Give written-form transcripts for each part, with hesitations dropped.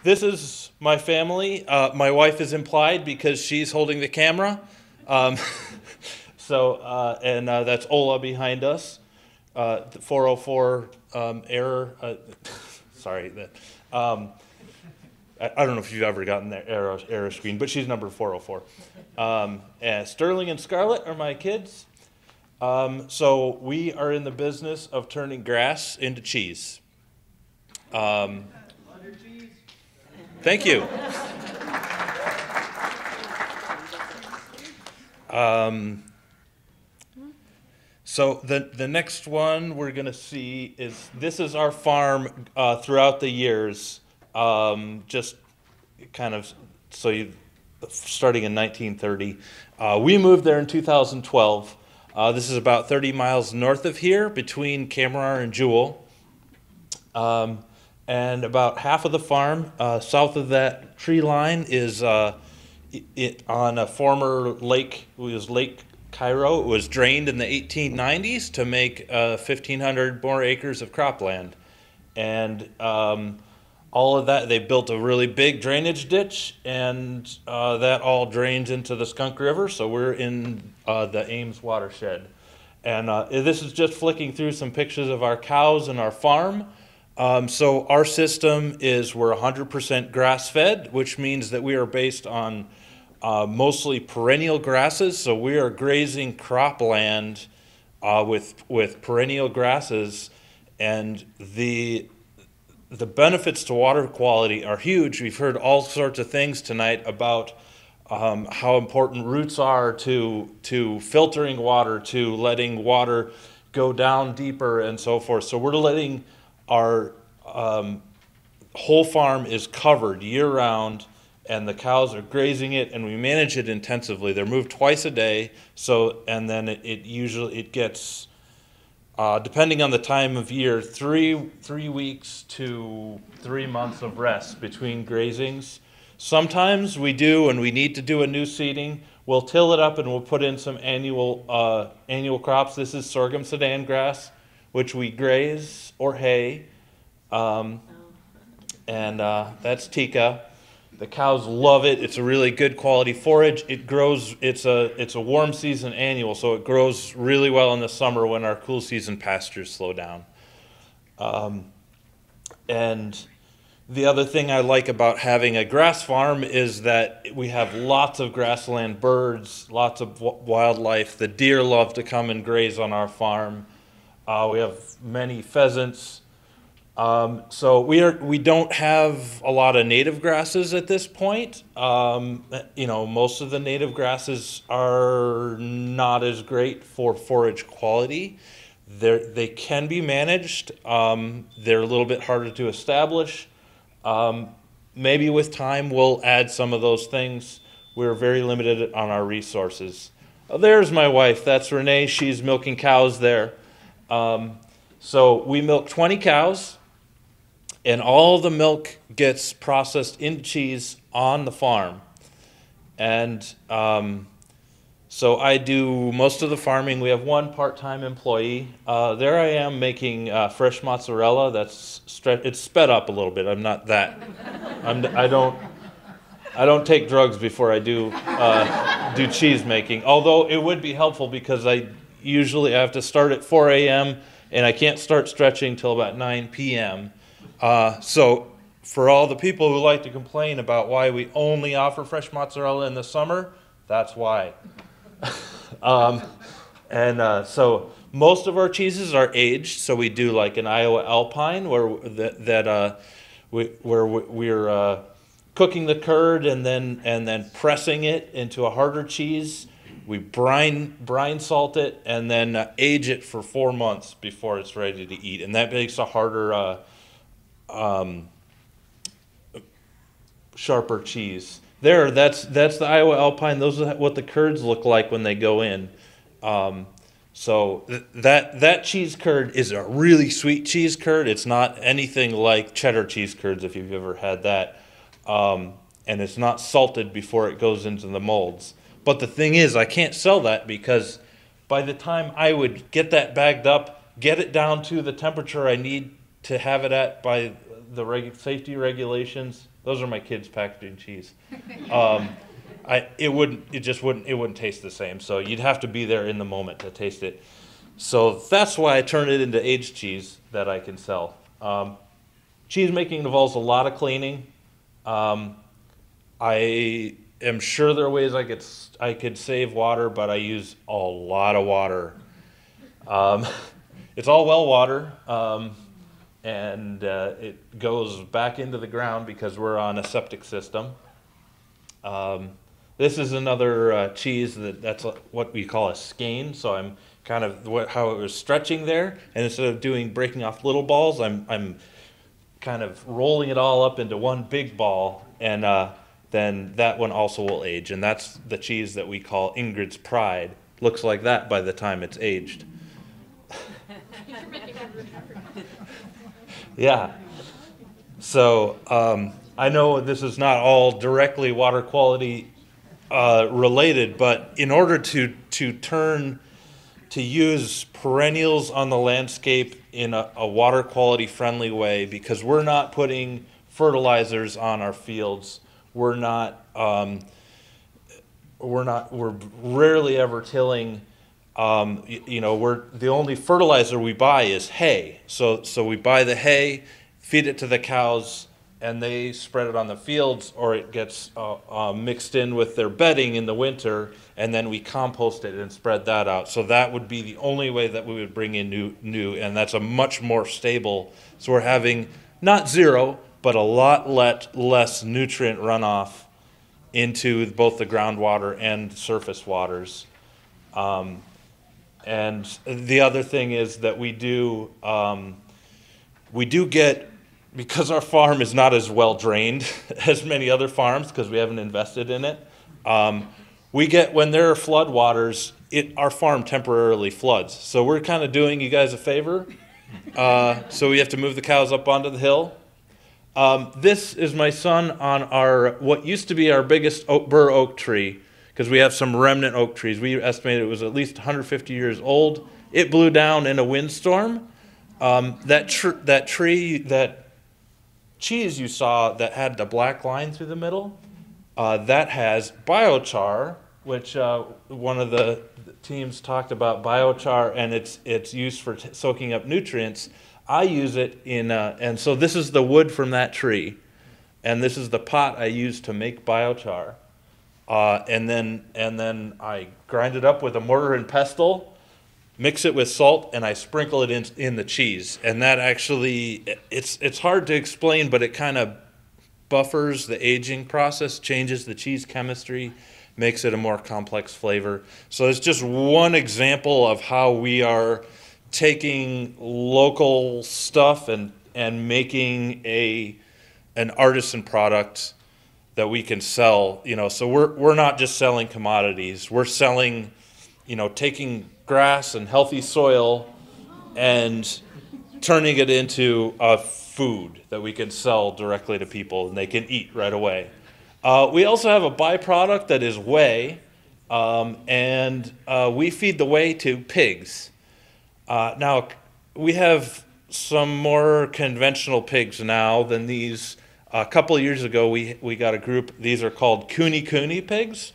this is my family. My wife is implied because she's holding the camera. Um, that's Ola behind us. The 404 error. Sorry. I don't know if you've ever gotten that error screen, but she's number 404. And Sterling and Scarlett are my kids. So we are in the business of turning grass into cheese. Thank you. So the next one we're going to see is, this is our farm throughout the years, just kind of, starting in 1930. We moved there in 2012. This is about 30 miles north of here, between Cameron and Jewel. And about half of the farm south of that tree line is on a former lake. It was Lake Cairo. It was drained in the 1890s to make 1,500 more acres of cropland. And all of that, they built a really big drainage ditch, and that all drains into the Skunk River. So we're in the Ames Watershed. And this is just flicking through some pictures of our cows and our farm. So our system is, we're 100% grass-fed, which means that we are based on mostly perennial grasses. So we are grazing cropland with perennial grasses, and the benefits to water quality are huge. We've heard all sorts of things tonight about how important roots are to filtering water, to letting water go down deeper, and so forth. So we're letting our whole farm is covered year-round, and the cows are grazing it, and we manage it intensively. They're moved twice a day, and then it usually gets, depending on the time of year, 3 weeks to 3 months of rest between grazings. Sometimes we do, and we need to do a new seeding, we'll till it up and we'll put in some annual crops. This is sorghum sudan grass, which we graze, or hay. That's Tika. The cows love it. It's a really good quality forage. It grows, it's a warm season annual, so it grows really well in the summer when our cool season pastures slow down. And the other thing I like about having a grass farm is that we have lots of grassland birds, lots of wildlife. The deer love to come and graze on our farm. We have many pheasants. So we don't have a lot of native grasses at this point. Most of the native grasses are not as great for forage quality. They can be managed. They're a little bit harder to establish. Maybe with time we'll add some of those things. We're very limited on our resources. There's my wife. That's Renee. She's milking cows there. So we milk 20 cows, and all the milk gets processed into cheese on the farm. And so I do most of the farming. We have one part-time employee. There I am making fresh mozzarella. It's sped up a little bit. I'm not that. I don't take drugs before I do cheese making. Although it would be helpful, because I usually have to start at 4 a.m. and I can't start stretching till about 9 p.m. So for all the people who like to complain about why we only offer fresh mozzarella in the summer, that's why. So most of our cheeses are aged. So we do like an Iowa Alpine, where we're cooking the curd and then pressing it into a harder cheese. We brine salt it and then age it for 4 months before it's ready to eat, and that makes a harder, sharper cheese. That's the Iowa Alpine. Those are what the curds look like when they go in. So that cheese curd is a really sweet cheese curd. It's not anything like cheddar cheese curds, if you've ever had that. And it's not salted before it goes into the molds. But the thing is, I can't sell that, because by the time I would get that bagged up, get it down to the temperature I need to have it at by safety regulations. Those are my kids packaging cheese. It wouldn't taste the same. So you'd have to be there in the moment to taste it. So that's why I turn it into aged cheese that I can sell. Cheese making involves a lot of cleaning. I am sure there are ways I could save water, but I use a lot of water. It's all well water, and it goes back into the ground because we're on a septic system. This is another cheese that's what we call a skein. So I'm kind of how it was stretching there, and instead of breaking off little balls, I'm kind of rolling it all up into one big ball, and then that one also will age, and that's the cheese that we call Ingrid's Pride. Looks like that by the time it's aged. Yeah. So I know this is not all directly water quality related, but in order to use perennials on the landscape in a water quality friendly way, because we're not putting fertilizers on our fields, we're rarely ever tilling. The only fertilizer we buy is hay. So we buy the hay, feed it to the cows, and they spread it on the fields, or it gets mixed in with their bedding in the winter, and then we compost it and spread that out. So that would be the only way that we would bring in new, and that's a much more stable. So we're having not zero, but a lot less nutrient runoff into both the groundwater and surface waters. And the other thing is that we do get, because our farm is not as well drained as many other farms because we haven't invested in it, we get, when there are flood waters, our farm temporarily floods. So we're kind of doing you guys a favor. So we have to move the cows up onto the hill. This is my son on what used to be our biggest bur oak tree, because we have some remnant oak trees. We estimated it was at least 150 years old. It blew down in a windstorm. That cheese you saw that had the black line through the middle, that has biochar, which one of the teams talked about biochar, and it's used for soaking up nutrients. I use it and so this is the wood from that tree, and this is the pot I use to make biochar. And then I grind it up with a mortar and pestle, mix it with salt, and I sprinkle it in the cheese. And that actually, it's hard to explain, but it kind of buffers the aging process, changes the cheese chemistry, makes it a more complex flavor. So it's just one example of how we are taking local stuff and making an artisan product that we can sell. So we're not just selling commodities. We're selling, taking grass and healthy soil and turning it into a food that we can sell directly to people and they can eat right away. We also have a byproduct that is whey, and we feed the whey to pigs. Now, we have some more conventional pigs now than these. A couple of years ago, we got a group. These are called Kuni pigs.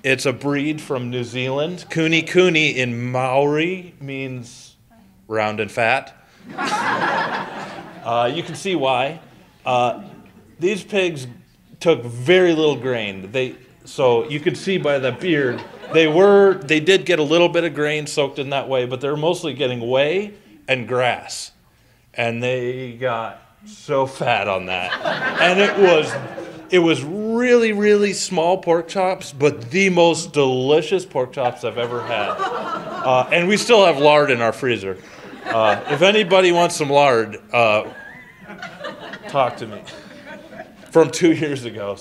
It's a breed from New Zealand. Kuni in Maori means round and fat. You can see why. These pigs took very little grain. So you can see by the beard, they did get a little bit of grain soaked in that way, but they're mostly getting whey and grass. And they got so fat on that. And it was really, really small pork chops, but the most delicious pork chops I've ever had. And we still have lard in our freezer. If anybody wants some lard, talk to me. From 2 years ago.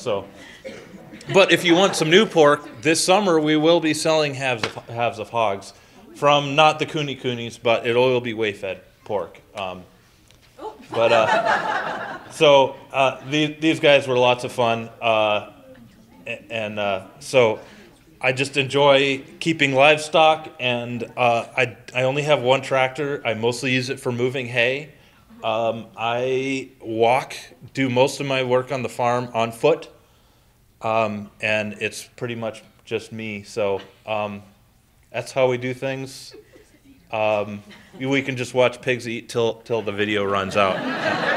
But if you want some new pork, this summer we will be selling halves of hogs from not the Kunis, but it will be whey-fed pork. These guys were lots of fun, so I just enjoy keeping livestock, and I only have one tractor. I mostly use it for moving hay. I walk, do most of my work on the farm on foot, and it's pretty much just me. So that's how we do things. We can just watch pigs eat till the video runs out.